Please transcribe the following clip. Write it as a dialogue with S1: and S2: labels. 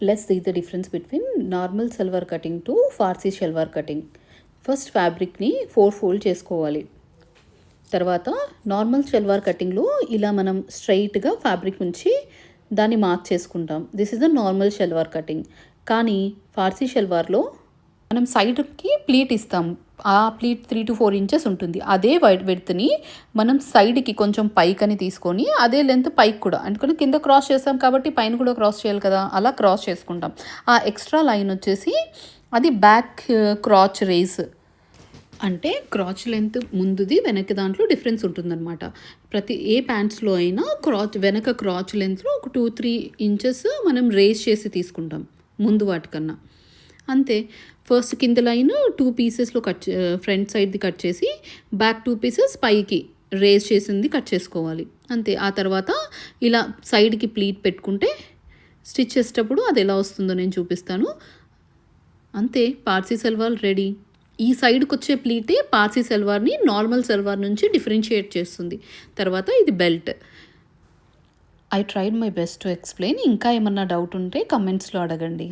S1: Let's see the difference between normal salwar cutting to Farshi shalwar cutting. First ఫ్యాబ్రిక్ని 4 fold చేసుకోవాలి. తర్వాత normal salwar కటింగ్లో ఇలా మనం స్ట్రైట్గా ఫ్యాబ్రిక్ ఉంచి దాన్ని మార్క్ చేసుకుంటాం. This is the normal salwar cutting. కానీ ఫార్సీ షల్వార్లో మనం సైడ్కి ప్లీట్ ఇస్తాం. ఆ ప్లీట్ 3 to 4 ఇంచెస్ ఉంటుంది. అదే విడ్త్ని మనం సైడ్కి కొంచెం పైకని తీసుకొని అదే లెంత్ పైకి కూడా అందుకని కింద క్రాస్ చేస్తాం కాబట్టి పైన కూడా క్రాస్ చేయాలి కదా, అలా క్రాస్ చేసుకుంటాం. ఆ ఎక్స్ట్రా లైన్ వచ్చేసి అది బ్యాక్ క్రాచ్ రేస్, అంటే క్రాచ్ లెంత్ ముందుది వెనక దాంట్లో డిఫరెన్స్ ఉంటుందన్నమాట. ప్రతి ఏ ప్యాంట్స్లో అయినా వెనక క్రాచ్ లెంత్లో ఒక 2-3 ఇంచెస్ మనం రేస్ చేసి తీసుకుంటాం ముందు వాటికన్నా. అంతే. ఫస్ట్ కింద లైన్ 2 పీసెస్లో ఫ్రంట్ సైడ్ది కట్ చేసి బ్యాక్ 2 పీసెస్ పైకి రేస్ చేసింది కట్ చేసుకోవాలి. అంతే. ఆ తర్వాత ఇలా సైడ్కి ప్లీట్ పెట్టుకుంటే స్టిచ్ చేసేటప్పుడు అది ఎలా వస్తుందో నేను చూపిస్తాను. అంతే, పార్సీ సల్వార్ రెడీ. ఈ సైడ్కి వచ్చే ప్లీటే పార్సీ సల్వార్ని నార్మల్ సల్వార్ నుంచి డిఫరెన్షియేట్ చేస్తుంది. తర్వాత ఇది belt. I tried my best to explain. ఇంకా ఏమన్నా డౌట్ ఉంటే కమెంట్స్లో అడగండి.